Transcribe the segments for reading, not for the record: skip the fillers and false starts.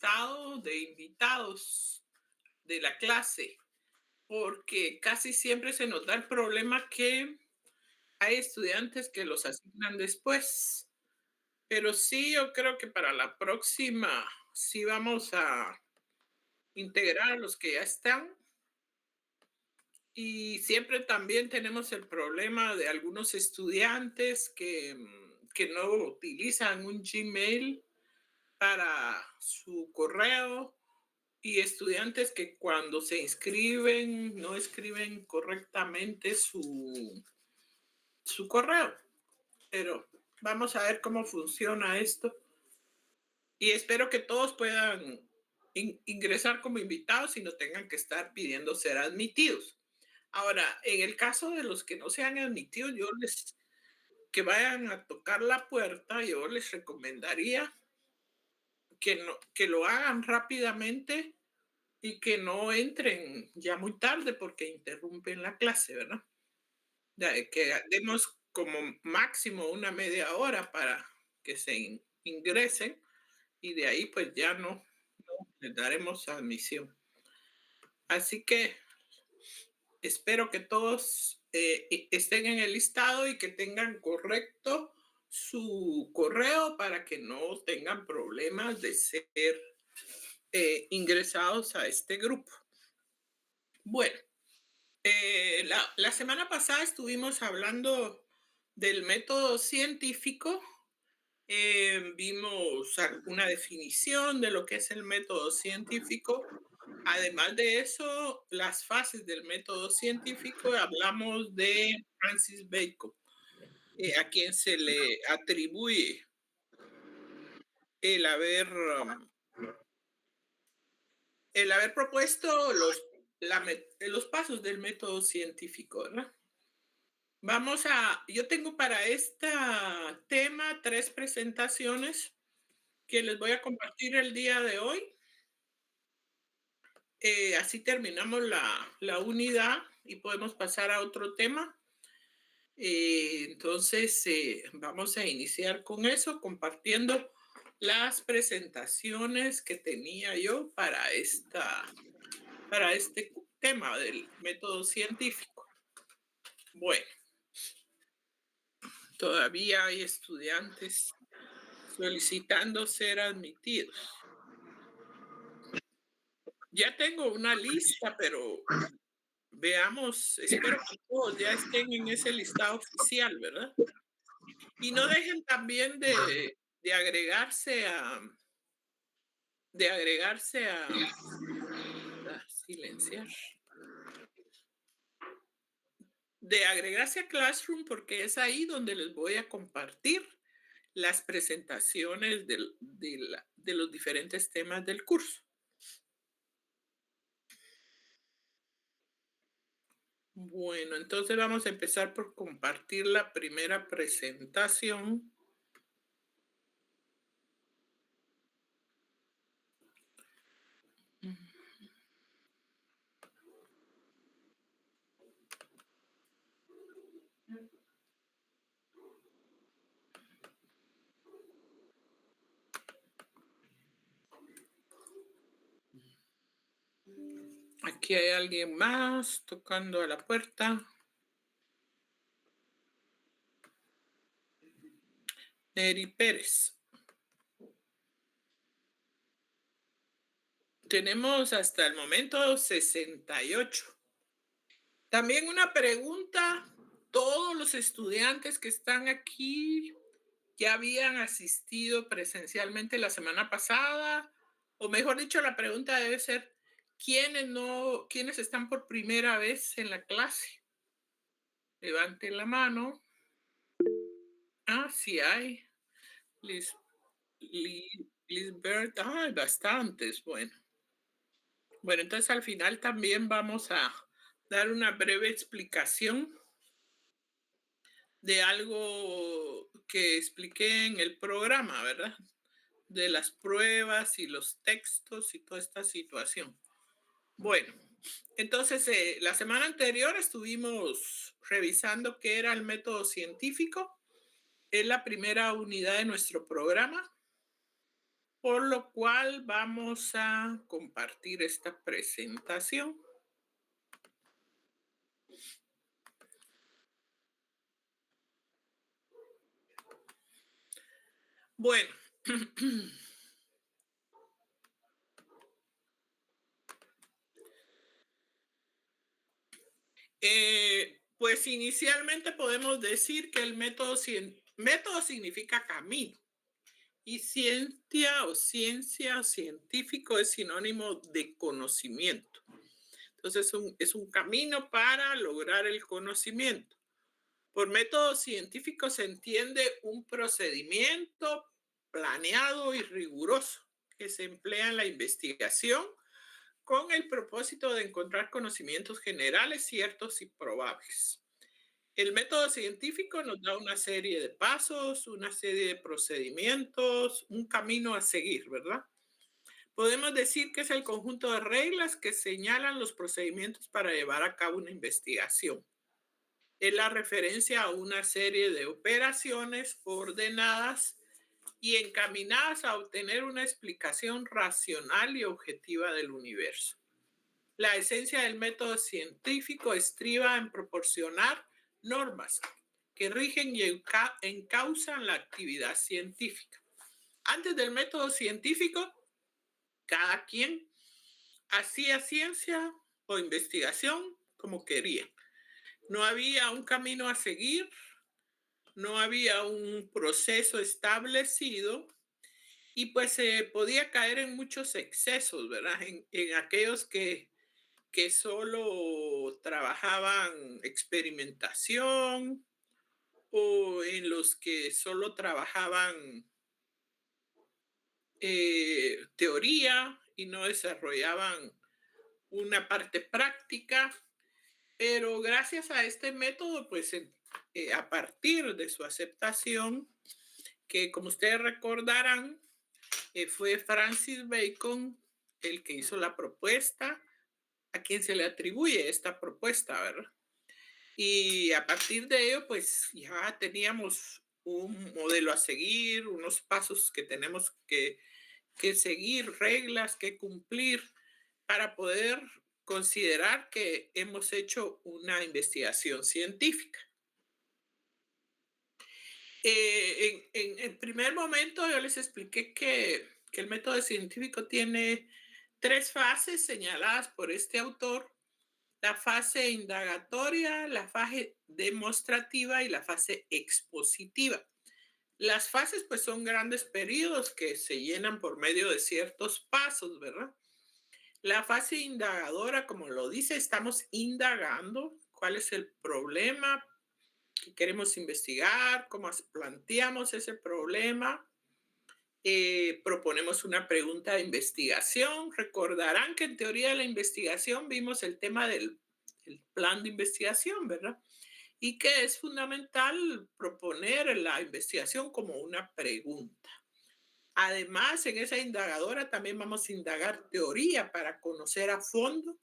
listado de invitados de la clase, porque casi siempre se nos da el problema que hay estudiantes que los asignan después. Pero sí, yo creo que para la próxima sí vamos a integrar a los que ya están. Y siempre también tenemos el problema de algunos estudiantes que no utilizan un Gmail para su correo y estudiantes que cuando se inscriben no escriben correctamente su correo. Pero vamos a ver cómo funciona esto. Y espero que todos puedan ingresar como invitados y no tengan que estar pidiendo ser admitidos. Ahora, en el caso de los que no sean admitidos, que vayan a tocar la puerta, yo les recomendaría que lo hagan rápidamente y que no entren ya muy tarde porque interrumpen la clase, ¿verdad? Que demos como máximo una media hora para que se ingresen y de ahí pues ya no les daremos admisión. Así que espero que todos estén en el listado y que tengan correcto su correo para que no tengan problemas de ser ingresados a este grupo. Bueno, la semana pasada estuvimos hablando del método científico. Vimos una definición de lo que es el método científico. Además de eso, las fases del método científico, hablamos de Francis Bacon, a quien se le atribuye el haber propuesto los pasos del método científico, ¿verdad? Yo tengo para este tema 3 presentaciones que les voy a compartir el día de hoy. Así terminamos la unidad y podemos pasar a otro tema. Entonces, vamos a iniciar con eso, compartiendo las presentaciones que tenía yo para este tema del método científico. Bueno, todavía hay estudiantes solicitando ser admitidos. Ya tengo una lista, pero veamos, espero que todos ya estén en ese listado oficial, ¿verdad? Y no dejen también de agregarse a silenciar. De agregarse a Classroom porque es ahí donde les voy a compartir las presentaciones de los diferentes temas del curso. Bueno, entonces vamos a empezar por compartir la primera presentación. Aquí hay alguien más tocando a la puerta. Neri Pérez. Tenemos hasta el momento 68. También una pregunta. ¿Todos los estudiantes que están aquí ya habían asistido presencialmente la semana pasada? O mejor dicho, la pregunta debe ser, ¿quiénes están por primera vez en la clase? Levanten la mano. Sí hay. Lisbeth, hay bastantes. Bueno, entonces al final también vamos a dar una breve explicación de algo que expliqué en el programa, ¿verdad? De las pruebas y los textos y toda esta situación. Bueno, entonces la semana anterior estuvimos revisando qué era el método científico. Es la primera unidad de nuestro programa. por lo cual vamos a compartir esta presentación. Bueno, pues inicialmente podemos decir que el método significa camino y ciencia o científico es sinónimo de conocimiento. Entonces es un camino para lograr el conocimiento. Por método científico se entiende un procedimiento planeado y riguroso que se emplea en la investigación con el propósito de encontrar conocimientos generales ciertos y probables. El método científico nos da una serie de pasos, una serie de procedimientos, un camino a seguir, ¿verdad? Podemos decir que es el conjunto de reglas que señalan los procedimientos para llevar a cabo una investigación. Es la referencia a una serie de operaciones ordenadas y encaminadas a obtener una explicación racional y objetiva del universo. La esencia del método científico estriba en proporcionar normas que rigen y encauzan la actividad científica. Antes del método científico, cada quien hacía ciencia o investigación como quería. No había un camino a seguir, no había un proceso establecido y pues se podía caer en muchos excesos, ¿verdad? En aquellos que solo trabajaban experimentación o en los que solo trabajaban teoría y no desarrollaban una parte práctica. Pero gracias a este método, pues a partir de su aceptación, que como ustedes recordarán, fue Francis Bacon el que hizo la propuesta, a quien se le atribuye esta propuesta, ¿verdad? Y a partir de ello, pues ya teníamos un modelo a seguir, unos pasos que tenemos que seguir, reglas que cumplir para poder considerar que hemos hecho una investigación científica. En primer momento yo les expliqué que el método científico tiene tres fases señaladas por este autor: la fase indagatoria, la fase demostrativa y la fase expositiva. Las fases pues son grandes periodos que se llenan por medio de ciertos pasos, ¿verdad? La fase indagadora, como lo dice, estamos indagando cuál es el problema que queremos investigar, cómo planteamos ese problema. Proponemos una pregunta de investigación. Recordarán que en teoría de la investigación vimos el tema del plan de investigación, ¿verdad? Y que es fundamental proponer la investigación como una pregunta. Además, en esa indagadora también vamos a indagar teoría para conocer a fondo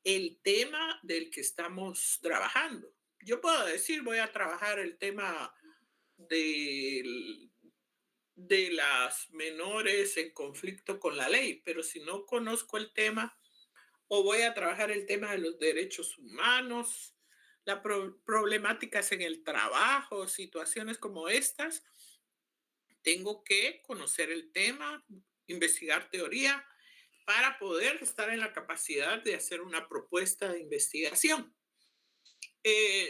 el tema del que estamos trabajando. Yo puedo decir, voy a trabajar el tema del de las menores en conflicto con la ley, pero si no conozco el tema, o voy a trabajar el tema de los derechos humanos, las problemáticas en el trabajo, situaciones como estas, tengo que conocer el tema, investigar teoría para poder estar en la capacidad de hacer una propuesta de investigación.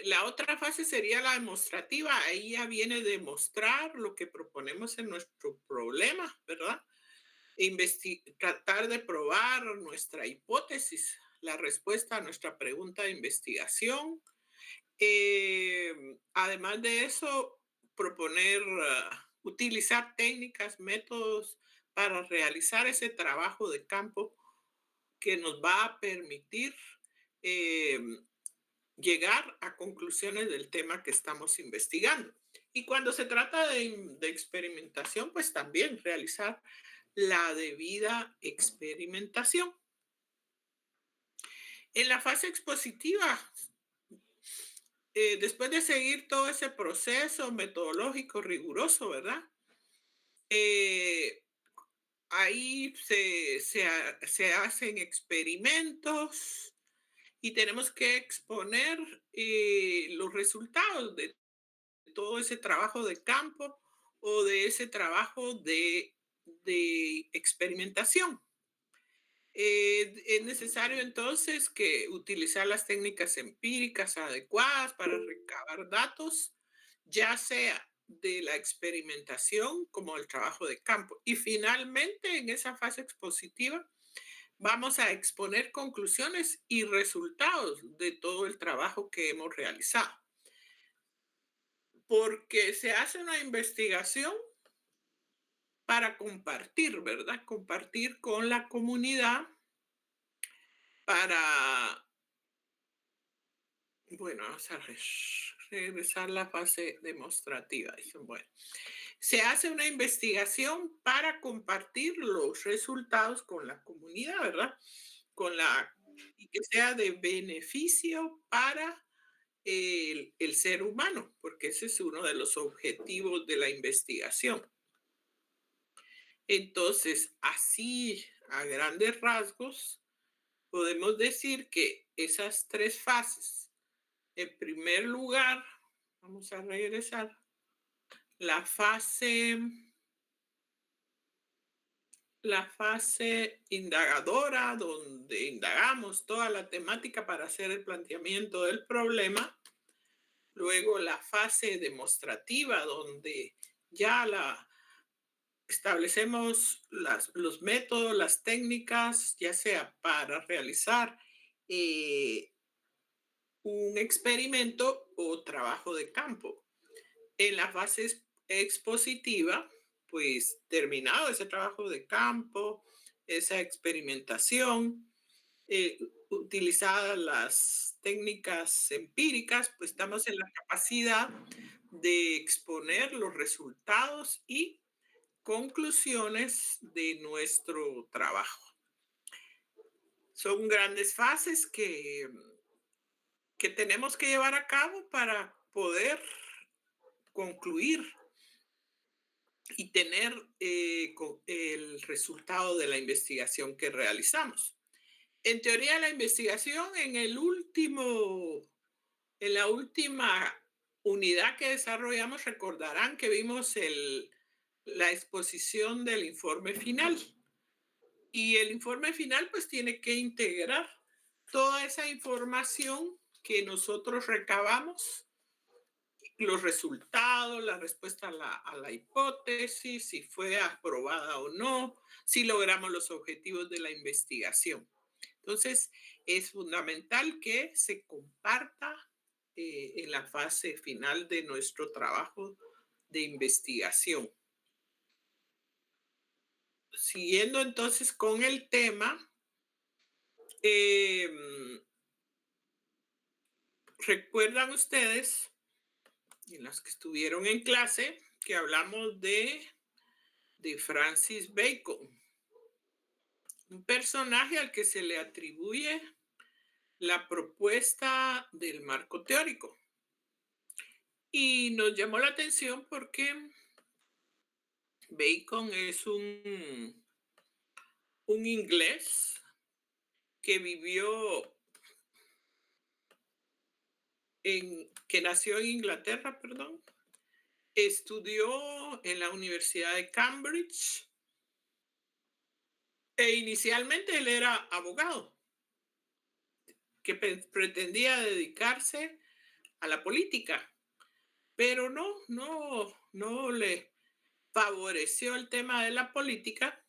La otra fase sería la demostrativa. Ahí ya viene demostrar lo que proponemos en nuestro problema, ¿verdad? Tratar de probar nuestra hipótesis, la respuesta a nuestra pregunta de investigación. Además de eso, proponer, utilizar técnicas, métodos para realizar ese trabajo de campo que nos va a permitir eh, llegar a conclusiones del tema que estamos investigando. Y cuando se trata de experimentación, pues también realizar la debida experimentación. En la fase expositiva, después de seguir todo ese proceso metodológico riguroso, ¿verdad? Eh, ahí se hacen experimentos y tenemos que exponer los resultados de todo ese trabajo de campo o de ese trabajo de experimentación. Es necesario entonces que utilizar las técnicas empíricas adecuadas para recabar datos, ya sea de la experimentación como el trabajo de campo. Y finalmente, en esa fase expositiva, vamos a exponer conclusiones y resultados de todo el trabajo que hemos realizado. Porque se hace una investigación para compartir, ¿verdad? Compartir con la comunidad para, bueno, vamos a regresar a la fase demostrativa. Dicen, bueno, se hace una investigación para compartir los resultados con la comunidad, ¿verdad? Con la, y que sea de beneficio para el ser humano, porque ese es uno de los objetivos de la investigación. Entonces, así a grandes rasgos, podemos decir que esas tres fases, en primer lugar, vamos a regresar, la fase, la fase indagadora, donde indagamos toda la temática para hacer el planteamiento del problema. Luego la fase demostrativa, donde ya establecemos los métodos, las técnicas, ya sea para realizar eh, un experimento o trabajo de campo. En la fase expositiva, pues terminado ese trabajo de campo, esa experimentación, utilizadas las técnicas empíricas, pues estamos en la capacidad de exponer los resultados y conclusiones de nuestro trabajo. Son grandes fases que tenemos que llevar a cabo para poder concluir y tener el resultado de la investigación que realizamos. En teoría, la investigación en la última unidad que desarrollamos, recordarán que vimos la exposición del informe final. Y el informe final pues tiene que integrar toda esa información que nosotros recabamos, los resultados, la respuesta a la hipótesis, si fue aprobada o no, si logramos los objetivos de la investigación. Entonces, es fundamental que se comparta en la fase final de nuestro trabajo de investigación. Siguiendo entonces con el tema, recuerdan ustedes, en los que estuvieron en clase, que hablamos de Francis Bacon, un personaje al que se le atribuye la propuesta del marco teórico. Y nos llamó la atención porque Bacon es un inglés que vivió que nació en Inglaterra, perdón, estudió en la Universidad de Cambridge e inicialmente él era abogado que pretendía dedicarse a la política, pero no le favoreció el tema de la política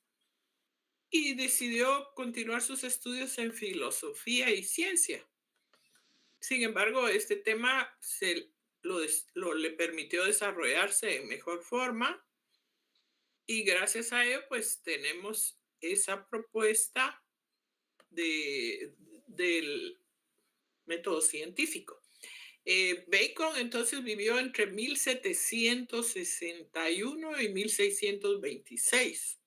y decidió continuar sus estudios en filosofía y ciencia. Sin embargo, este tema le permitió desarrollarse en mejor forma y gracias a ello, pues tenemos esa propuesta del método científico. Bacon entonces vivió entre 1761 y 1626.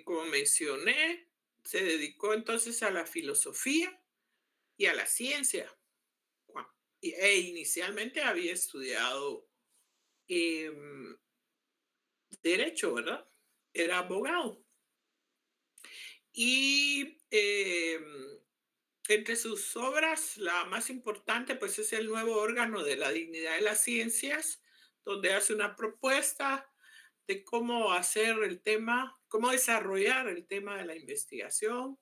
Como mencioné, se dedicó entonces a la filosofía y a la ciencia. E inicialmente había estudiado derecho, ¿verdad? era abogado. Y entre sus obras, la más importante, pues es el nuevo órgano de la dignidad de las ciencias, donde hace una propuesta de cómo hacer el tema, cómo desarrollar el tema de la investigación,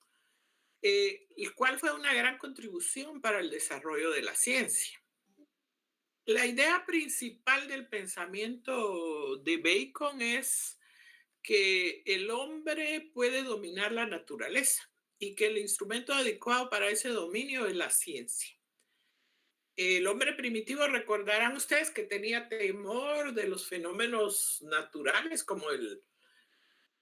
el cual fue una gran contribución para el desarrollo de la ciencia. La idea principal del pensamiento de Bacon es que el hombre puede dominar la naturaleza y que el instrumento adecuado para ese dominio es la ciencia. El hombre primitivo, recordarán ustedes que tenía temor de los fenómenos naturales, como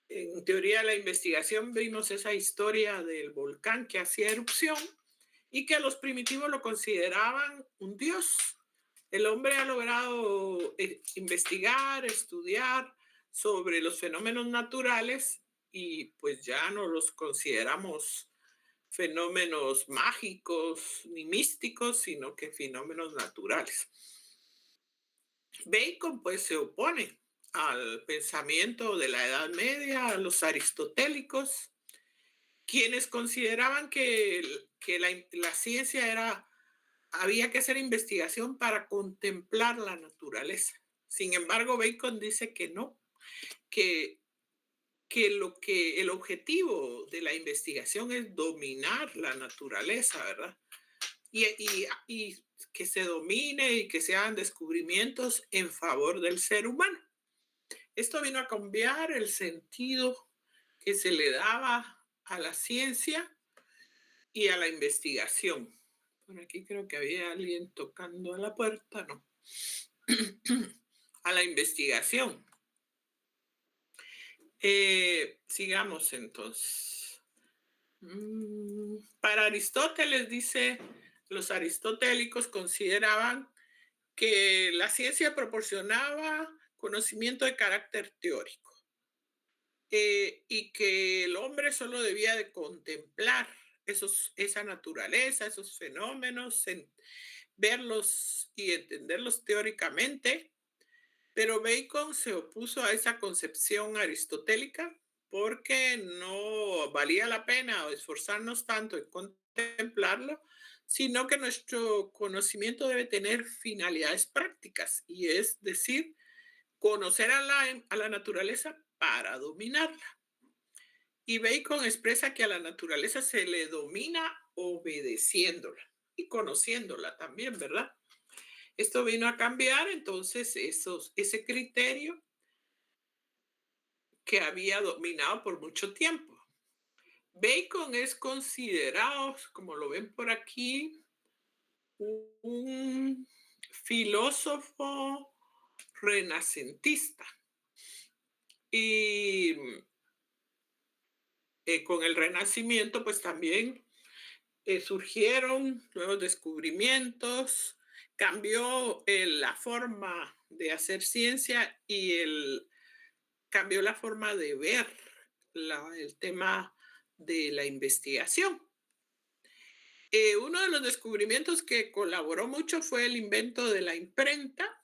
en teoría de la investigación vimos esa historia del volcán que hacía erupción y que los primitivos lo consideraban un dios. El hombre ha logrado investigar, estudiar sobre los fenómenos naturales y pues ya no los consideramos fenómenos mágicos ni místicos, sino que fenómenos naturales. Bacon pues se opone al pensamiento de la Edad Media, a los aristotélicos, quienes consideraban que la ciencia había que hacer investigación para contemplar la naturaleza. Sin embargo, Bacon dice que no, que el objetivo de la investigación es dominar la naturaleza, ¿verdad? Y que se domine y que se hagan descubrimientos en favor del ser humano. Esto vino a cambiar el sentido que se le daba a la ciencia y a la investigación. Por aquí creo que había alguien tocando a la puerta, ¿no? A la investigación. Sigamos entonces. Para Aristóteles, dice, los aristotélicos consideraban que la ciencia proporcionaba conocimiento de carácter teórico y que el hombre solo debía de contemplar esa naturaleza, esos fenómenos, verlos y entenderlos teóricamente. Pero Bacon se opuso a esa concepción aristotélica porque no valía la pena esforzarnos tanto en contemplarlo, sino que nuestro conocimiento debe tener finalidades prácticas, y es decir, conocer a la naturaleza para dominarla. Y Bacon expresa que a la naturaleza se le domina obedeciéndola y conociéndola también, ¿verdad? Esto vino a cambiar entonces ese criterio que había dominado por mucho tiempo. Bacon es considerado, como lo ven por aquí, un filósofo renacentista. Y con el Renacimiento, pues también surgieron nuevos descubrimientos, cambió la forma de hacer ciencia y cambió la forma de ver el tema de la investigación. Uno de los descubrimientos que colaboró mucho fue el invento de la imprenta,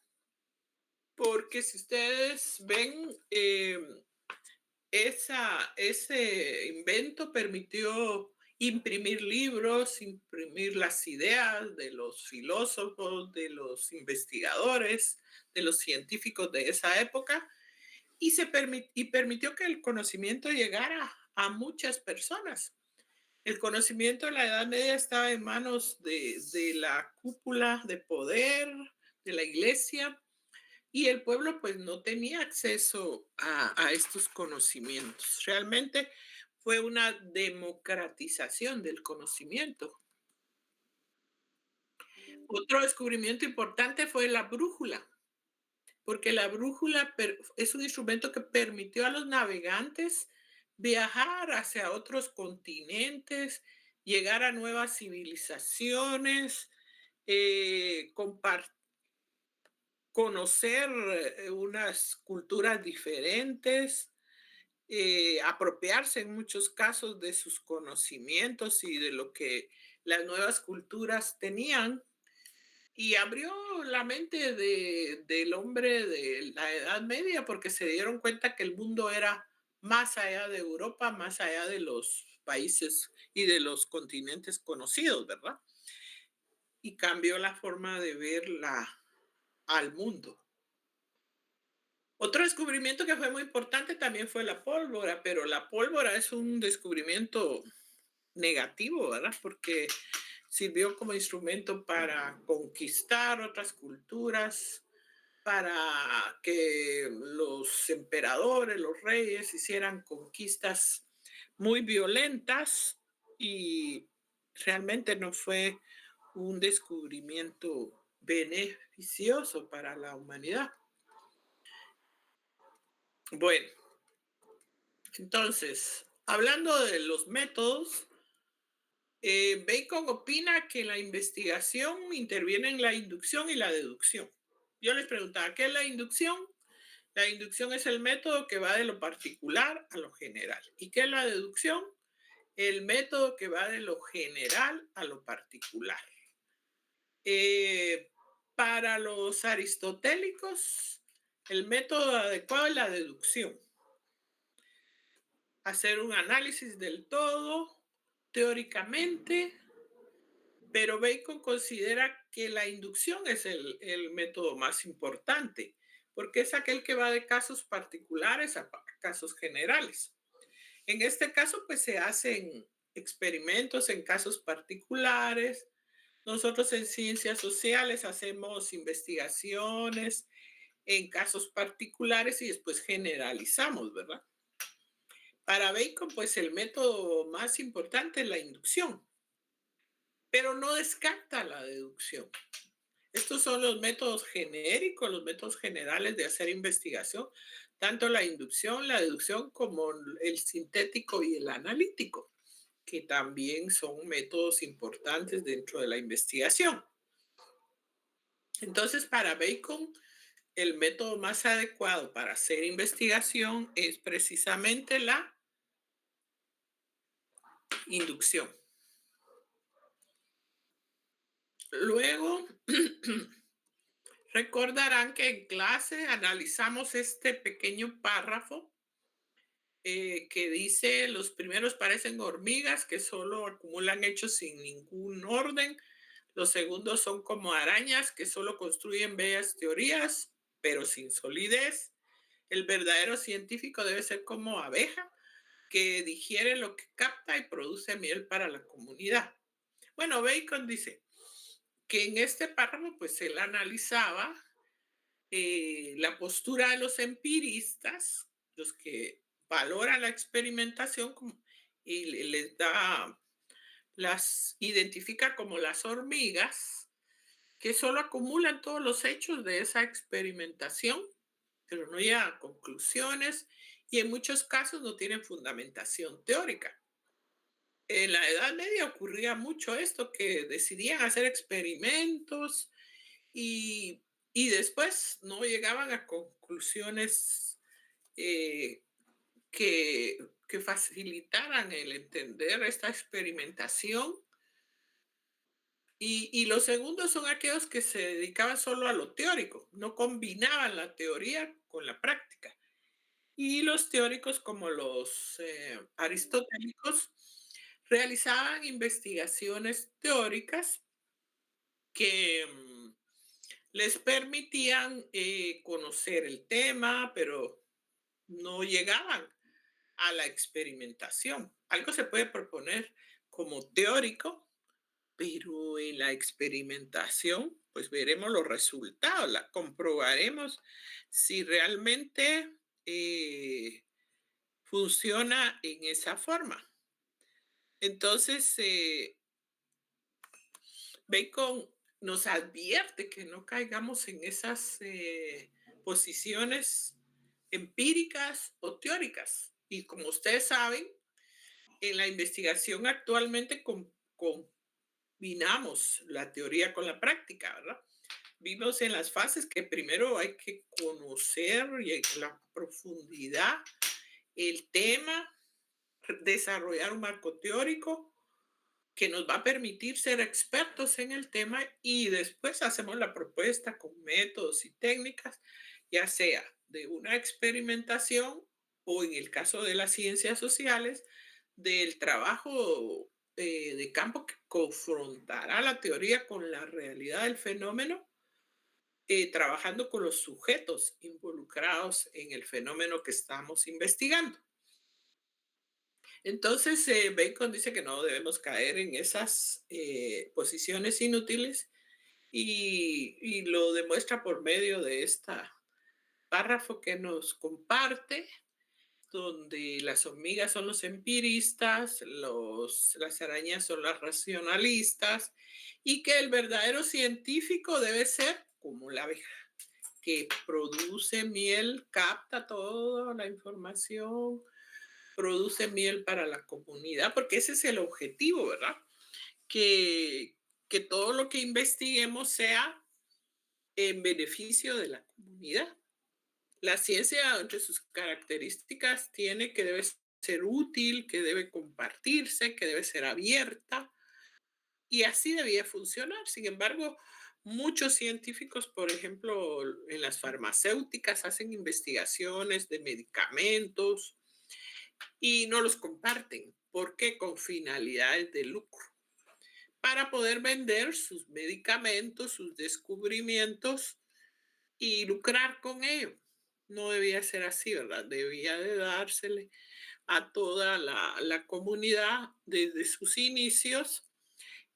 porque si ustedes ven, ese invento permitió imprimir libros, imprimir las ideas de los filósofos, de los investigadores, de los científicos de esa época, y permitió que el conocimiento llegara a muchas personas. El conocimiento de la Edad Media estaba en manos de la cúpula de poder de la iglesia, y el pueblo pues no tenía acceso a estos conocimientos. Realmente fue una democratización del conocimiento. Otro descubrimiento importante fue la brújula, porque la brújula es un instrumento que permitió a los navegantes viajar hacia otros continentes, llegar a nuevas civilizaciones, conocer unas culturas diferentes, apropiarse en muchos casos de sus conocimientos y de lo que las nuevas culturas tenían, y abrió la mente del hombre de la Edad Media porque se dieron cuenta que el mundo era más allá de Europa, más allá de los países y de los continentes conocidos, ¿verdad? Y cambió la forma de ver al mundo. Otro descubrimiento que fue muy importante también fue la pólvora, pero la pólvora es un descubrimiento negativo, ¿verdad? Porque sirvió como instrumento para conquistar otras culturas, para que los emperadores, los reyes hicieran conquistas muy violentas y realmente no fue un descubrimiento beneficioso para la humanidad. Bueno, entonces, hablando de los métodos, Bacon opina que la investigación interviene en la inducción y la deducción. Yo les preguntaba, ¿qué es la inducción? La inducción es el método que va de lo particular a lo general. ¿Y qué es la deducción? El método que va de lo general a lo particular. Para los aristotélicos, el método adecuado es la deducción. Hacer un análisis del todo teóricamente, pero Bacon considera que la inducción es el método más importante, porque es aquel que va de casos particulares a casos generales. En este caso, pues se hacen experimentos en casos particulares. Nosotros en ciencias sociales hacemos investigaciones en casos particulares y después generalizamos, ¿verdad? Para Bacon, pues el método más importante es la inducción, pero no descarta la deducción. Estos son los métodos genéricos, los métodos generales de hacer investigación, tanto la inducción, la deducción, como el sintético y el analítico, que también son métodos importantes dentro de la investigación. Entonces, para Bacon, el método más adecuado para hacer investigación es precisamente la inducción. Luego, recordarán que en clase analizamos este pequeño párrafo que dice: los primeros parecen hormigas que solo acumulan hechos sin ningún orden. Los segundos son como arañas que solo construyen bellas teorías, pero sin solidez. El verdadero científico debe ser como abeja, que digiere lo que capta y produce miel para la comunidad. Bueno, Bacon dice que en este párrafo, pues él analizaba la postura de los empiristas, los que valoran la experimentación y les da, las identifica como las hormigas, que solo acumulan todos los hechos de esa experimentación, pero no llegan a conclusiones y en muchos casos no tienen fundamentación teórica. En la Edad Media ocurría mucho esto, que decidían hacer experimentos y, y después no llegaban a conclusiones que, que facilitaran el entender esta experimentación. Y los segundos son aquellos que se dedicaban solo a lo teórico, no combinaban la teoría con la práctica. Y los teóricos, como los aristotélicos, realizaban investigaciones teóricas que les permitían conocer el tema, pero no llegaban a la experimentación. Algo se puede proponer como teórico, pero en la experimentación, pues veremos los resultados, la comprobaremos si realmente funciona en esa forma. Entonces, Bacon nos advierte que no caigamos en esas posiciones empíricas o teóricas. Y como ustedes saben, en la investigación actualmente combinamos la teoría con la práctica, ¿verdad? Vimos en las fases que primero hay que conocer y en la profundidad el tema, desarrollar un marco teórico que nos va a permitir ser expertos en el tema y después hacemos la propuesta con métodos y técnicas, ya sea de una experimentación o en el caso de las ciencias sociales, del trabajo de campo que confrontará la teoría con la realidad del fenómeno, trabajando con los sujetos involucrados en el fenómeno que estamos investigando. Entonces, Bacon dice que no debemos caer en esas posiciones inútiles y lo demuestra por medio de este párrafo que nos comparte, donde las hormigas son los empiristas, las arañas son las racionalistas, y que el verdadero científico debe ser como la abeja, que produce miel, capta toda la información, produce miel para la comunidad, porque ese es el objetivo, ¿verdad? Que, que todo lo que investiguemos sea en beneficio de la comunidad. La ciencia, entre sus características, tiene que debe ser útil, que debe compartirse, que debe ser abierta, y así debía funcionar. Sin embargo, muchos científicos, por ejemplo, en las farmacéuticas, hacen investigaciones de medicamentos y no los comparten. ¿Por qué? Con finalidades de lucro, para poder vender sus medicamentos, sus descubrimientos y lucrar con ello. No debía ser así, ¿verdad? Debía de dársele a toda la comunidad desde sus inicios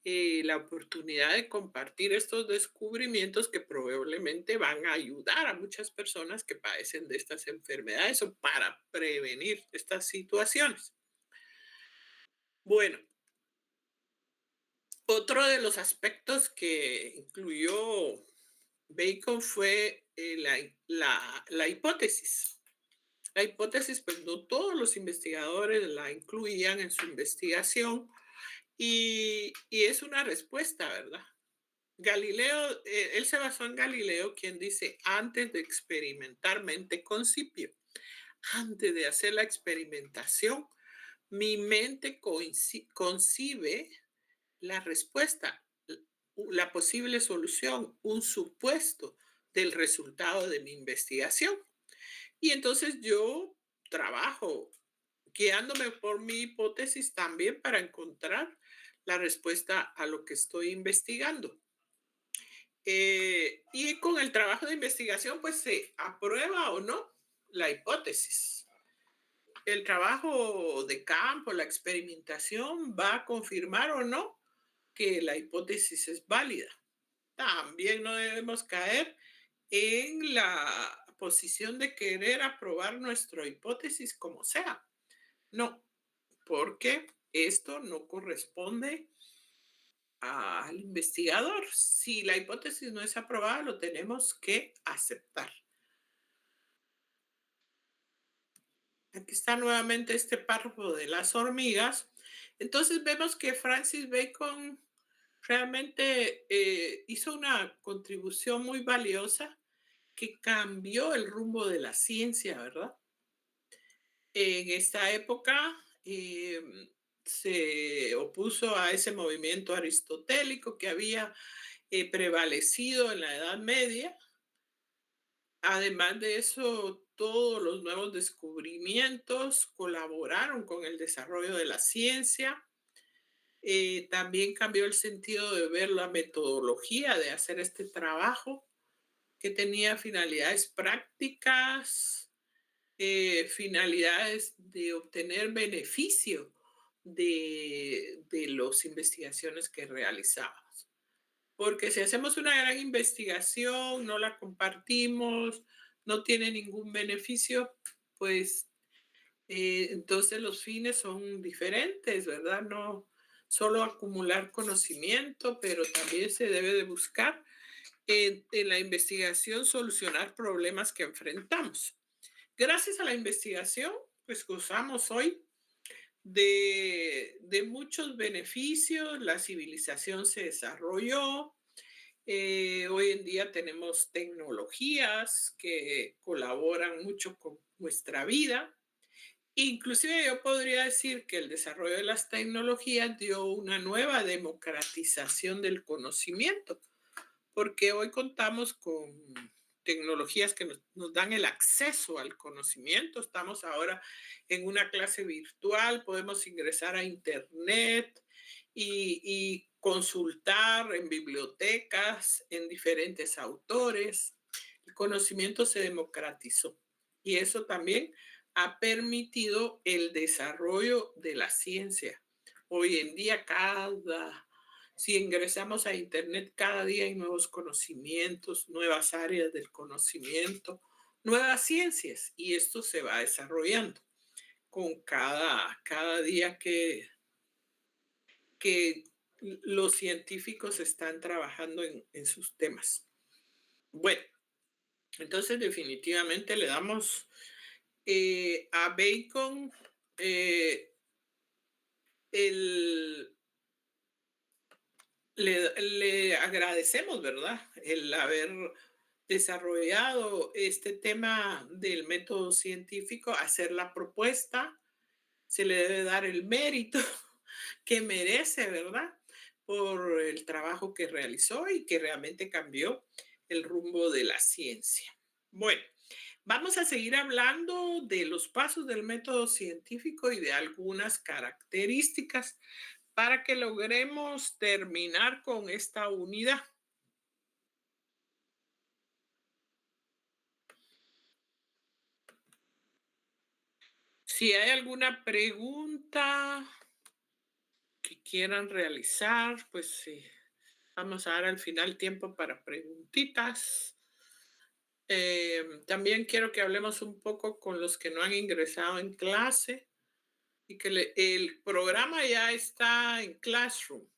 la oportunidad de compartir estos descubrimientos que probablemente van a ayudar a muchas personas que padecen de estas enfermedades o para prevenir estas situaciones. Bueno, otro de los aspectos que incluyó Bacon fue la hipótesis. La hipótesis, pues no todos los investigadores la incluían en su investigación y es una respuesta, ¿verdad? Galileo, él se basó en Galileo, quien dice, antes de experimentar mente concipio, antes de hacer la experimentación, mi mente concibe la respuesta, la posible solución, un supuesto del resultado de mi investigación. Y entonces yo trabajo guiándome por mi hipótesis también para encontrar la respuesta a lo que estoy investigando. Y con el trabajo de investigación, pues se aprueba o no la hipótesis. El trabajo de campo, la experimentación, va a confirmar o no que la hipótesis es válida. También no debemos caer en la posición de querer aprobar nuestra hipótesis como sea. No, porque esto no corresponde al investigador. Si la hipótesis no es aprobada, lo tenemos que aceptar. Aquí está nuevamente este párrafo de las hormigas. Entonces vemos que Francis Bacon realmente hizo una contribución muy valiosa que cambió el rumbo de la ciencia, ¿verdad? En esta época se opuso a ese movimiento aristotélico que había prevalecido en la Edad Media. Además de eso, todos los nuevos descubrimientos colaboraron con el desarrollo de la ciencia. También cambió el sentido de ver la metodología de hacer este trabajo, que tenía finalidades prácticas, finalidades de obtener beneficio de las investigaciones que realizamos. Porque si hacemos una gran investigación, no la compartimos, no tiene ningún beneficio, pues entonces los fines son diferentes, ¿verdad? No solo acumular conocimiento, pero también se debe de buscar en la investigación solucionar problemas que enfrentamos. Gracias a la investigación, pues gozamos hoy de muchos beneficios, la civilización se desarrolló, hoy en día tenemos tecnologías que colaboran mucho con nuestra vida. Inclusive yo podría decir que el desarrollo de las tecnologías dio una nueva democratización del conocimiento, porque hoy contamos con tecnologías que nos dan el acceso al conocimiento. Estamos ahora en una clase virtual, podemos ingresar a Internet y consultar en bibliotecas, en diferentes autores. El conocimiento se democratizó y eso también ha permitido el desarrollo de la ciencia. Hoy en día, si ingresamos a Internet, cada día hay nuevos conocimientos, nuevas áreas del conocimiento, nuevas ciencias, y esto se va desarrollando con cada día que los científicos están trabajando en sus temas. Bueno, entonces definitivamente le damos a Bacon le agradecemos, ¿verdad? El haber desarrollado este tema del método científico, hacer la propuesta, se le debe dar el mérito que merece, ¿verdad? Por el trabajo que realizó y que realmente cambió el rumbo de la ciencia. Bueno, vamos a seguir hablando de los pasos del método científico y de algunas características para que logremos terminar con esta unidad. Si hay alguna pregunta que quieran realizar, pues sí, vamos a dar al final tiempo para preguntitas. También quiero que hablemos un poco con los que no han ingresado en clase y que el programa ya está en Classroom.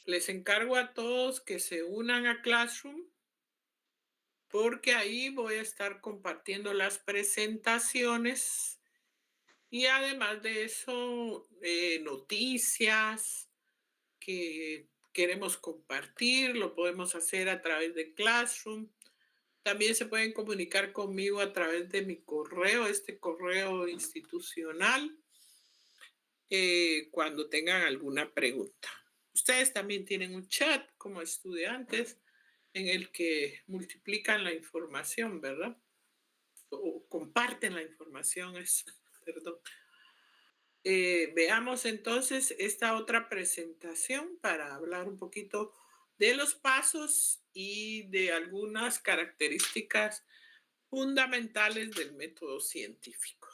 Les encargo a todos que se unan a Classroom porque ahí voy a estar compartiendo las presentaciones y además de eso, noticias que queremos compartir, lo podemos hacer a través de Classroom. También se pueden comunicar conmigo a través de mi correo, este correo institucional, cuando tengan alguna pregunta. Ustedes también tienen un chat como estudiantes en el que multiplican la información, ¿verdad? O comparten la información, perdón. Veamos entonces esta otra presentación para hablar un poquito de los pasos y de algunas características fundamentales del método científico.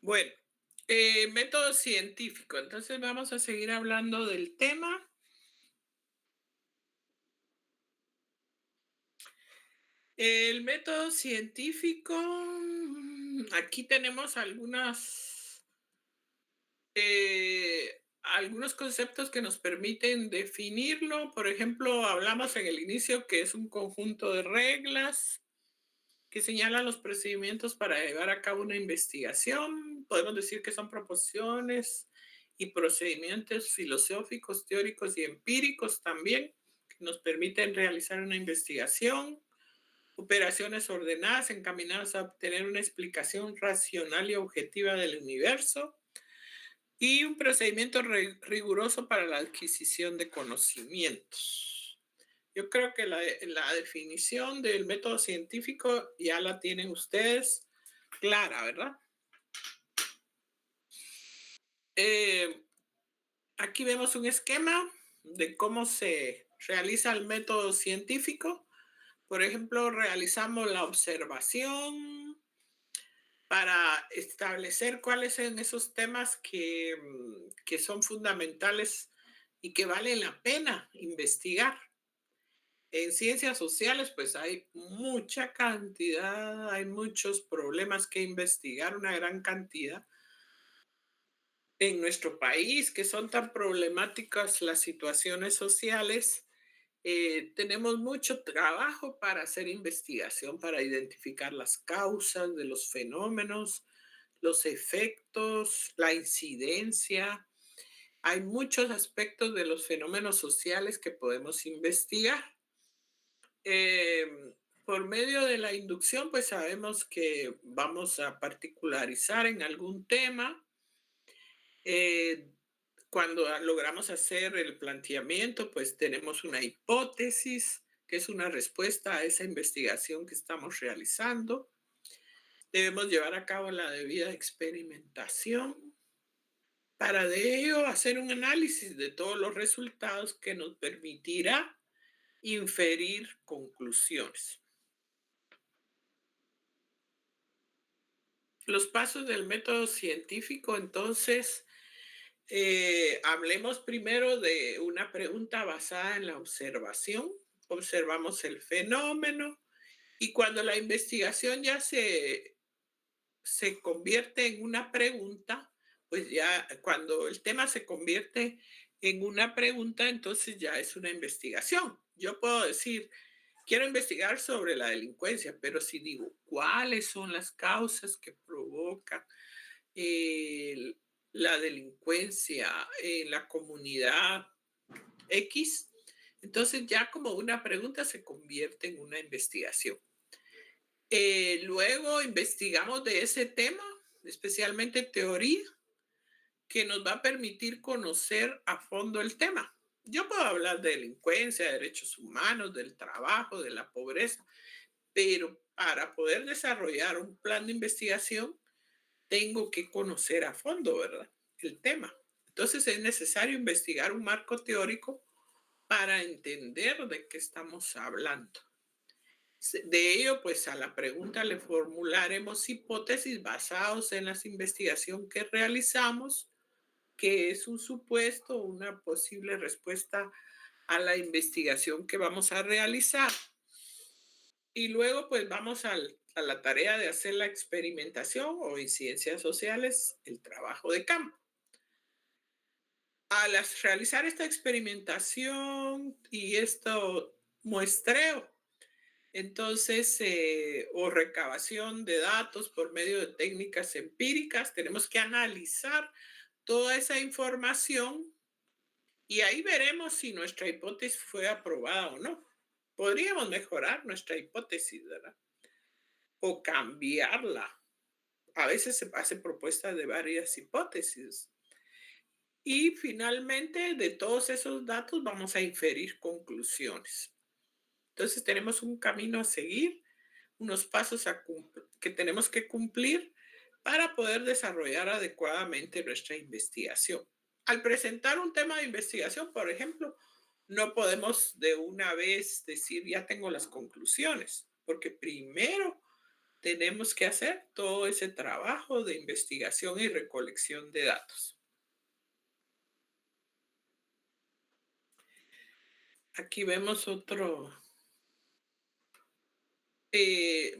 Bueno, método científico. Entonces vamos a seguir hablando del tema. El método científico, aquí tenemos algunos conceptos que nos permiten definirlo. Por ejemplo, hablamos en el inicio que es un conjunto de reglas que señalan los procedimientos para llevar a cabo una investigación. Podemos decir que son proposiciones y procedimientos filosóficos, teóricos y empíricos también, que nos permiten realizar una investigación. Operaciones ordenadas encaminadas a obtener una explicación racional y objetiva del universo. Y un procedimiento riguroso para la adquisición de conocimientos. Yo creo que la definición del método científico ya la tienen ustedes clara, ¿verdad? Aquí vemos un esquema de cómo se realiza el método científico. Por ejemplo, realizamos la observación para establecer cuáles son esos temas que son fundamentales y que vale la pena investigar. En ciencias sociales, pues hay mucha cantidad, hay muchos problemas que investigar, una gran cantidad. En nuestro país, que son tan problemáticas las situaciones sociales, tenemos mucho trabajo para hacer investigación, para identificar las causas de los fenómenos, los efectos, la incidencia. Hay muchos aspectos de los fenómenos sociales que podemos investigar. Por medio de la inducción, pues sabemos que vamos a particularizar en algún tema. Eh, Cuando logramos hacer el planteamiento, pues tenemos una hipótesis, que es una respuesta a esa investigación que estamos realizando. Debemos llevar a cabo la debida experimentación para de ello hacer un análisis de todos los resultados que nos permitirá inferir conclusiones. Los pasos del método científico, entonces, hablemos primero de una pregunta basada en la observación. Observamos el fenómeno y cuando la investigación ya se convierte en una pregunta, pues ya cuando el tema se convierte en una pregunta, entonces ya es una investigación. Yo puedo decir, quiero investigar sobre la delincuencia, pero si digo cuáles son las causas que provocan eh, la delincuencia en la comunidad X, entonces ya como una pregunta se convierte en una investigación. Luego investigamos de ese tema, especialmente teoría, que nos va a permitir conocer a fondo el tema. Yo puedo hablar de delincuencia, de derechos humanos, del trabajo, de la pobreza, pero para poder desarrollar un plan de investigación, tengo que conocer a fondo, ¿verdad? El tema. Entonces es necesario investigar un marco teórico para entender de qué estamos hablando. De ello, pues a la pregunta le formularemos hipótesis basados en las investigaciones que realizamos, que es un supuesto, una posible respuesta a la investigación que vamos a realizar. Y luego, pues vamos a la tarea de hacer la experimentación o en ciencias sociales, el trabajo de campo. Al realizar esta experimentación y esto muestreo, entonces, o recabación de datos por medio de técnicas empíricas, tenemos que analizar toda esa información y ahí veremos si nuestra hipótesis fue aprobada o no. Podríamos mejorar nuestra hipótesis, ¿verdad? O cambiarla. A veces se hacen propuestas de varias hipótesis. Y finalmente, de todos esos datos vamos a inferir conclusiones. Entonces tenemos un camino a seguir, unos pasos que tenemos que cumplir para poder desarrollar adecuadamente nuestra investigación. Al presentar un tema de investigación, por ejemplo, no podemos de una vez decir ya tengo las conclusiones, porque primero tenemos que hacer todo ese trabajo de investigación y recolección de datos. Aquí vemos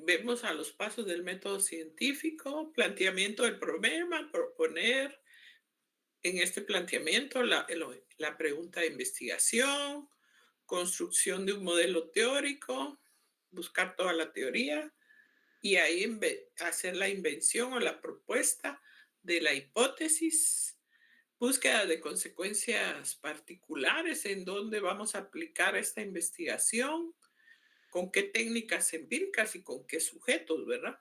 vemos a los pasos del método científico, planteamiento del problema, proponer en este planteamiento la pregunta de investigación, construcción de un modelo teórico, buscar toda la teoría y ahí hacer la invención o la propuesta de la hipótesis, búsqueda de consecuencias particulares en dónde vamos a aplicar esta investigación, con qué técnicas empíricas y con qué sujetos, ¿verdad?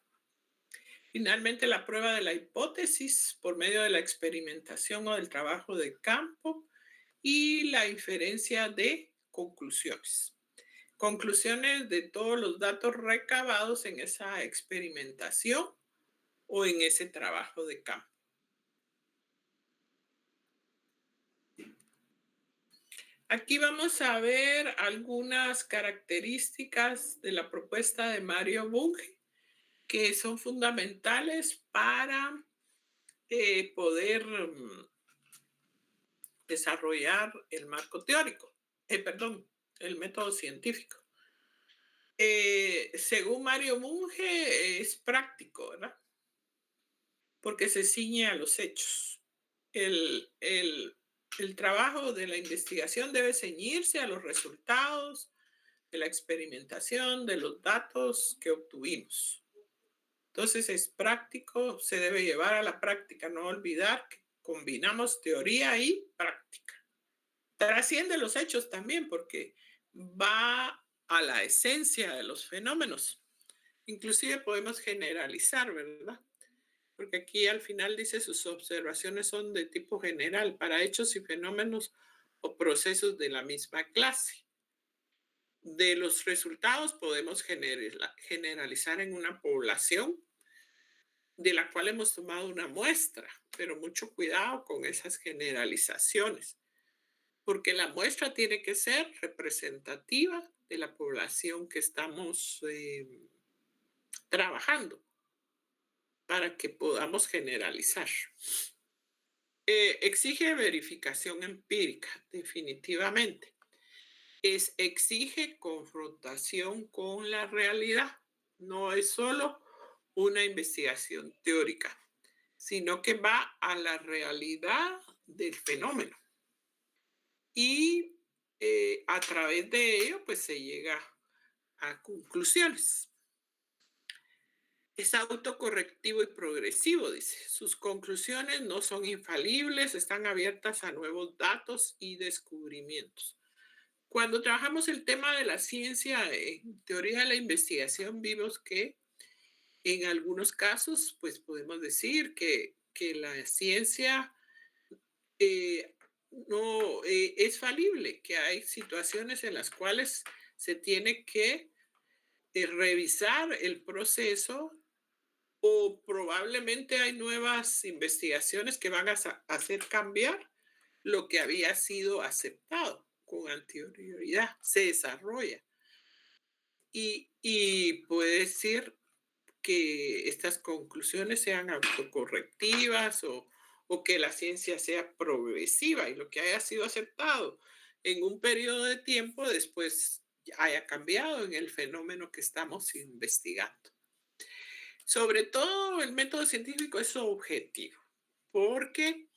Finalmente, la prueba de la hipótesis por medio de la experimentación o del trabajo de campo y la inferencia de conclusiones. Conclusiones de todos los datos recabados en esa experimentación o en ese trabajo de campo. Aquí vamos a ver algunas características de la propuesta de Mario Bunge que son fundamentales para poder desarrollar el marco teórico, perdón, el método científico. Según Mario Bunge, es práctico, ¿verdad? Porque se ciñe a los hechos. El, el, el trabajo de la investigación debe ceñirse a los resultados de la experimentación, de los datos que obtuvimos. Entonces es práctico, se debe llevar a la práctica, no olvidar que combinamos teoría y práctica. Trasciende los hechos también porque va a la esencia de los fenómenos. Inclusive podemos generalizar, ¿verdad? Porque aquí al final dice sus observaciones son de tipo general para hechos y fenómenos o procesos de la misma clase. De los resultados podemos generalizar en una población de la cual hemos tomado una muestra, pero mucho cuidado con esas generalizaciones, porque la muestra tiene que ser representativa de la población que estamos trabajando para que podamos generalizar. Exige verificación empírica, definitivamente. Exige confrontación con la realidad. No es solo una investigación teórica, sino que va a la realidad del fenómeno. Y a través de ello, pues se llega a conclusiones. Es autocorrectivo y progresivo, dice. Sus conclusiones no son infalibles, están abiertas a nuevos datos y descubrimientos. Cuando trabajamos el tema de la ciencia, en teoría de la investigación, vimos que en algunos casos, pues podemos decir que la ciencia no es falible, que hay situaciones en las cuales se tiene que revisar el proceso o probablemente hay nuevas investigaciones que van a hacer cambiar lo que había sido aceptado con anterioridad, se desarrolla. Y puede ser que estas conclusiones sean autocorrectivas o que la ciencia sea progresiva y lo que haya sido aceptado en un periodo de tiempo después haya cambiado en el fenómeno que estamos investigando. Sobre todo el método científico es objetivo, porque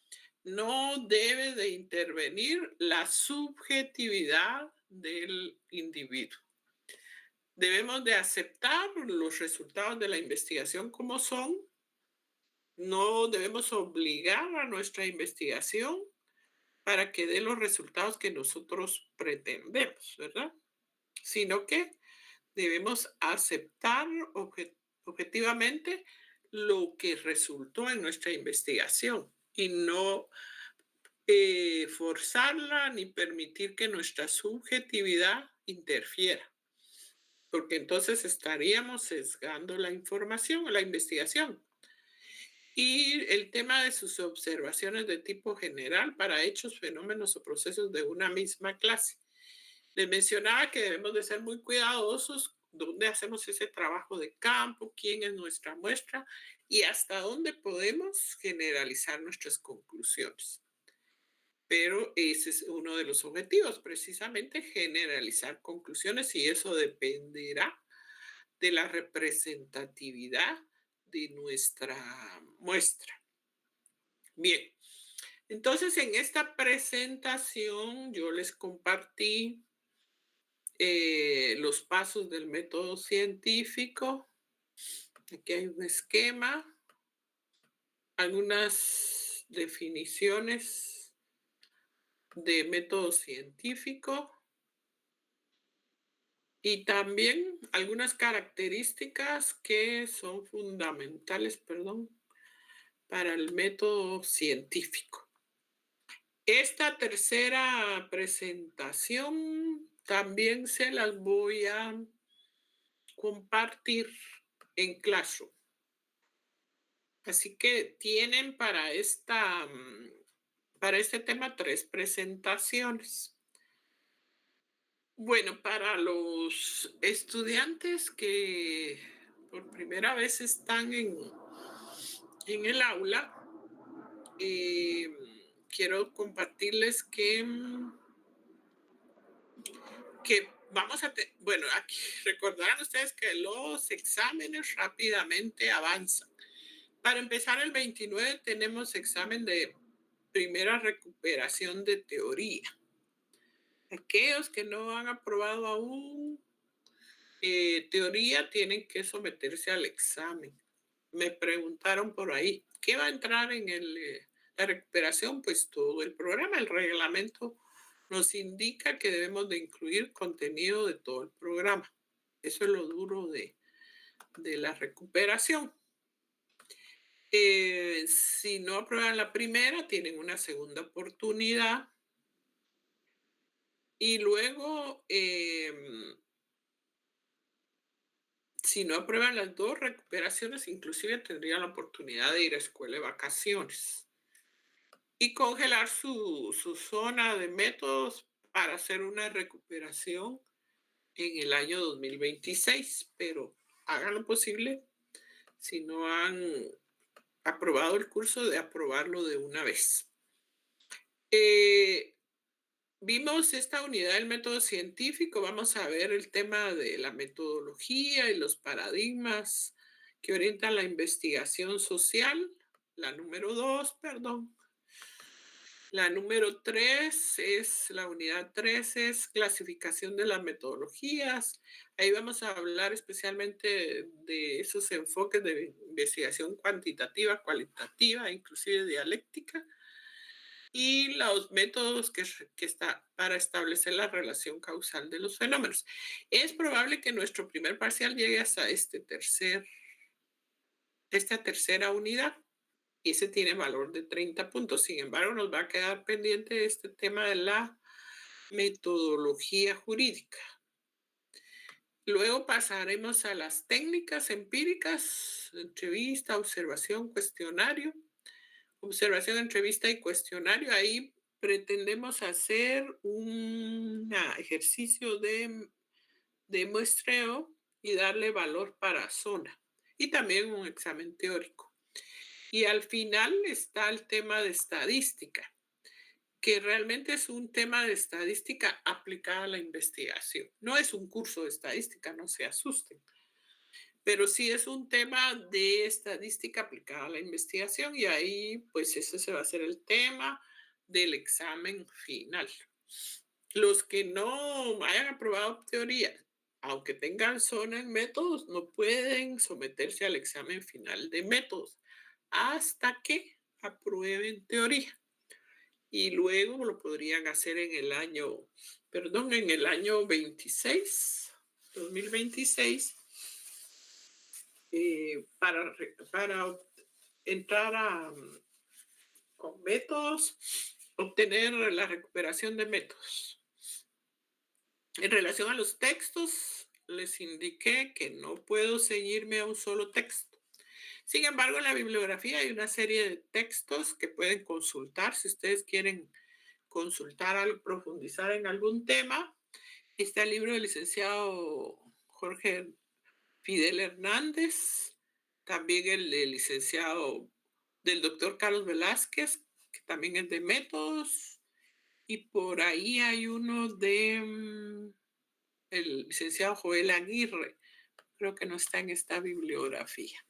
no debe de intervenir la subjetividad del individuo. Debemos de aceptar los resultados de la investigación como son. No debemos obligar a nuestra investigación para que dé los resultados que nosotros pretendemos, ¿verdad? Sino que debemos aceptar objetivamente lo que resultó en nuestra investigación y no forzarla ni permitir que nuestra subjetividad interfiera, porque entonces estaríamos sesgando la información o la investigación. Y el tema de sus observaciones de tipo general para hechos, fenómenos o procesos de una misma clase. Les mencionaba que debemos de ser muy cuidadosos dónde hacemos ese trabajo de campo, quién es nuestra muestra y hasta dónde podemos generalizar nuestras conclusiones. Pero ese es uno de los objetivos, precisamente generalizar conclusiones y eso dependerá de la representatividad de nuestra muestra. Bien, entonces en esta presentación yo les compartí los pasos del método científico. Aquí hay un esquema, algunas definiciones de método científico y también algunas características que son fundamentales, para el método científico. Esta tercera presentación también se las voy a compartir en Classroom. Así que tienen para este tema 3 presentaciones. Bueno, para los estudiantes que por primera vez están en el aula, quiero compartirles que bueno, aquí recordarán ustedes que los exámenes rápidamente avanzan. Para empezar, el 29 tenemos examen de primera recuperación de teoría. Aquellos que no han aprobado aún teoría tienen que someterse al examen. Me preguntaron por ahí, ¿qué va a entrar en la recuperación? Pues todo el programa, el reglamento nos indica que debemos de incluir contenido de todo el programa. Eso es lo duro de la recuperación. Si no aprueban la primera, tienen una segunda oportunidad. Y luego, si no aprueban las dos recuperaciones, inclusive tendrían la oportunidad de ir a escuela de vacaciones y congelar su zona de métodos para hacer una recuperación en el año 2026, pero hagan lo posible, si no han aprobado el curso, de aprobarlo de una vez. Vimos esta unidad del método científico, vamos a ver el tema de la metodología y los paradigmas que orientan la investigación social, la número 2, perdón. La número 3 es, la unidad 3 es clasificación de las metodologías. Ahí vamos a hablar especialmente de esos enfoques de investigación cuantitativa, cualitativa, inclusive dialéctica, y los métodos que está para establecer la relación causal de los fenómenos. Es probable que nuestro primer parcial llegue hasta esta tercera unidad. Y ese tiene valor de 30 puntos. Sin embargo, nos va a quedar pendiente este tema de la metodología jurídica. Luego pasaremos a las técnicas empíricas, entrevista, observación, cuestionario. Observación, entrevista y cuestionario. Ahí pretendemos hacer un ejercicio de muestreo y darle valor para zona. Y también un examen teórico. Y al final está el tema de estadística, que realmente es un tema de estadística aplicada a la investigación. No es un curso de estadística, no se asusten, pero sí es un tema de estadística aplicada a la investigación y ahí pues ese se va a ser el tema del examen final. Los que no hayan aprobado teoría, aunque tengan zona en métodos, no pueden someterse al examen final de métodos hasta que aprueben teoría. Y luego lo podrían hacer en el año 26, 2026, para entrar con métodos, obtener la recuperación de métodos. En relación a los textos, les indiqué que no puedo ceñirme a un solo texto. Sin embargo, en la bibliografía hay una serie de textos que pueden consultar si ustedes quieren consultar, profundizar en algún tema. Está el libro del licenciado Jorge Fidel Hernández, también el licenciado del doctor Carlos Velázquez, que también es de métodos, y por ahí hay uno de el licenciado Joel Aguirre, creo que no está en esta bibliografía.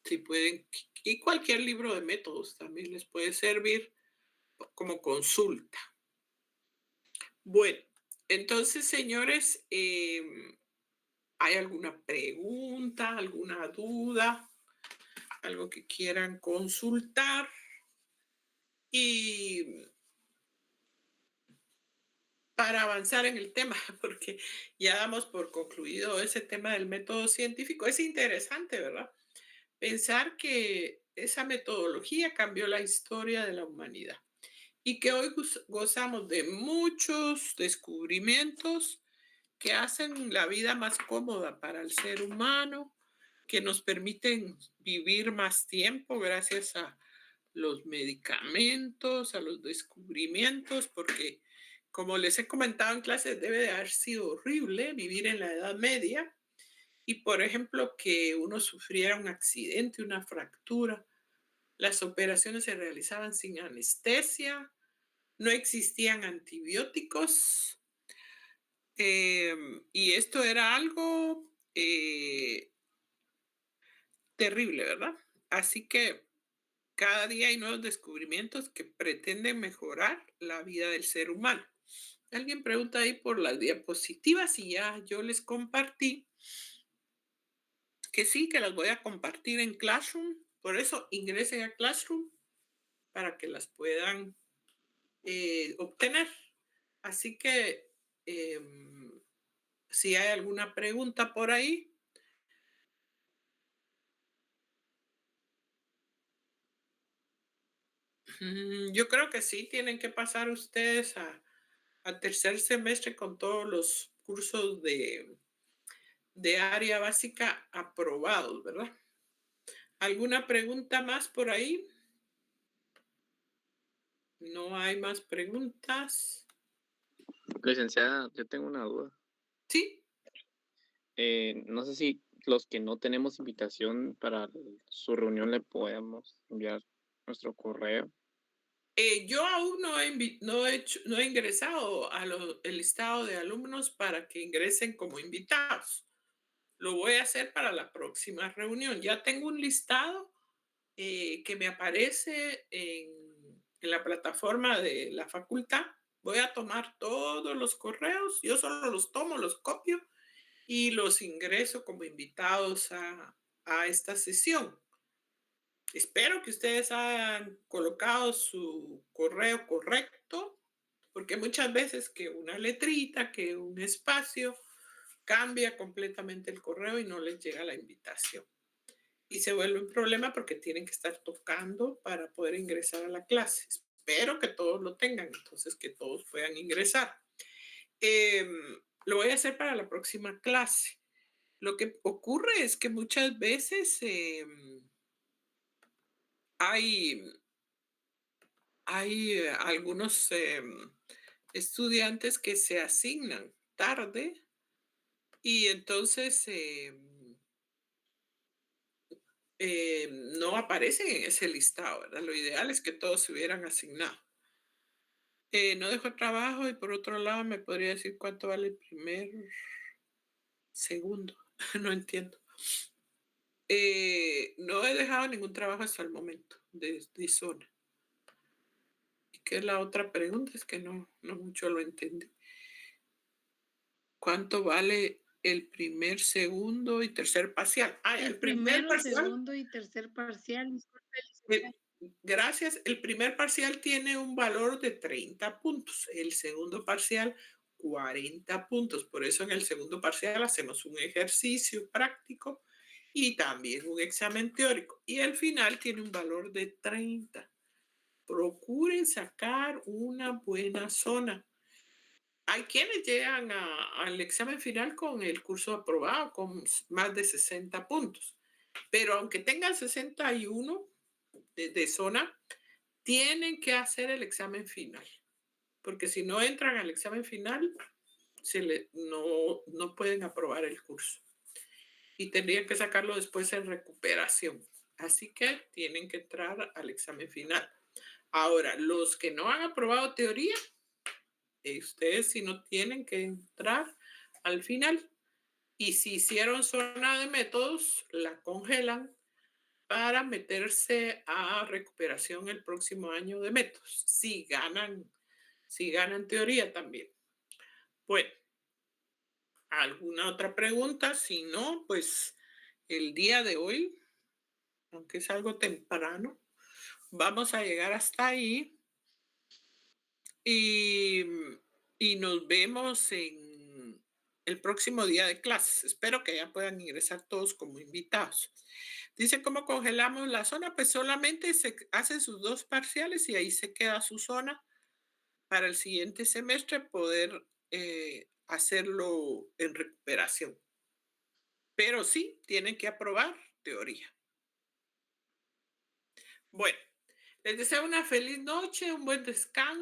Si pueden, y cualquier libro de métodos también les puede servir como consulta. Bueno, entonces, señores, ¿hay alguna pregunta, alguna duda, algo que quieran consultar? Y para avanzar en el tema, porque ya damos por concluido ese tema del método científico, es interesante, ¿verdad? Pensar que esa metodología cambió la historia de la humanidad y que hoy gozamos de muchos descubrimientos que hacen la vida más cómoda para el ser humano, que nos permiten vivir más tiempo gracias a los medicamentos, a los descubrimientos, porque como les he comentado en clases, debe de haber sido horrible vivir en la Edad Media y, por ejemplo, que uno sufriera un accidente, una fractura. Las operaciones se realizaban sin anestesia, no existían antibióticos, Y esto era algo terrible, ¿verdad? Así que cada día hay nuevos descubrimientos que pretenden mejorar la vida del ser humano. Alguien pregunta ahí por las diapositivas y ya yo les compartí que sí, que las voy a compartir en Classroom. Por eso ingresen a Classroom para que las puedan obtener. Así que si hay alguna pregunta por ahí. Yo creo que sí, tienen que pasar ustedes a tercer semestre con todos los cursos de área básica aprobados, ¿verdad? ¿Alguna pregunta más por ahí? No hay más preguntas. Licenciada, yo tengo una duda. Sí. No sé si los que no tenemos invitación para su reunión le podemos enviar nuestro correo. Yo aún no he ingresado el listado de alumnos para que ingresen como invitados. Lo voy a hacer para la próxima reunión. Ya tengo un listado que me aparece en la plataforma de la facultad. Voy a tomar todos los correos, yo solo los tomo, los copio y los ingreso como invitados a esta sesión. Espero que ustedes hayan colocado su correo correcto, porque muchas veces que una letrita, que un espacio, cambia completamente el correo y no les llega la invitación. Y se vuelve un problema porque tienen que estar tocando para poder ingresar a la clase. Espero que todos lo tengan, entonces que todos puedan ingresar. Lo voy a hacer para la próxima clase. Lo que ocurre es que muchas veces hay algunos estudiantes que se asignan tarde y entonces no aparecen en ese listado, ¿verdad? Lo ideal es que todos se hubieran asignado. No dejo trabajo y por otro lado me podría decir cuánto vale el primer, segundo, no entiendo. No he dejado ningún trabajo hasta el momento de zona. ¿Y qué es la otra pregunta? Es que no mucho lo entendí. ¿Cuánto vale el primer, segundo y tercer parcial? El El primer primero, parcial, segundo y tercer parcial, disculpe, el- licenciada. gracias. El primer parcial tiene un valor de 30 puntos, el segundo parcial 40 puntos. Por eso en el segundo parcial hacemos un ejercicio práctico y también un examen teórico. Y el final tiene un valor de 30. Procuren sacar una buena zona. Hay quienes llegan al examen final con el curso aprobado, con más de 60 puntos. Pero aunque tengan 61 de zona, tienen que hacer el examen final. Porque si no entran al examen final, no pueden aprobar el curso. Y tendrían que sacarlo después en recuperación. Así que tienen que entrar al examen final. Ahora, los que no han aprobado teoría, ustedes si no tienen que entrar al final. Y si hicieron zona de métodos, la congelan para meterse a recuperación el próximo año de métodos. Si ganan teoría también. Bueno, ¿alguna otra pregunta? Si no, pues el día de hoy, aunque es algo temprano, vamos a llegar hasta ahí y, y nos vemos en el próximo día de clases. Espero que ya puedan ingresar todos como invitados. Dice, ¿cómo congelamos la zona? Pues solamente se hacen sus 2 parciales y ahí se queda su zona para el siguiente semestre poder hacerlo en recuperación. Pero sí, tienen que aprobar teoría. Bueno, les deseo una feliz noche, un buen descanso.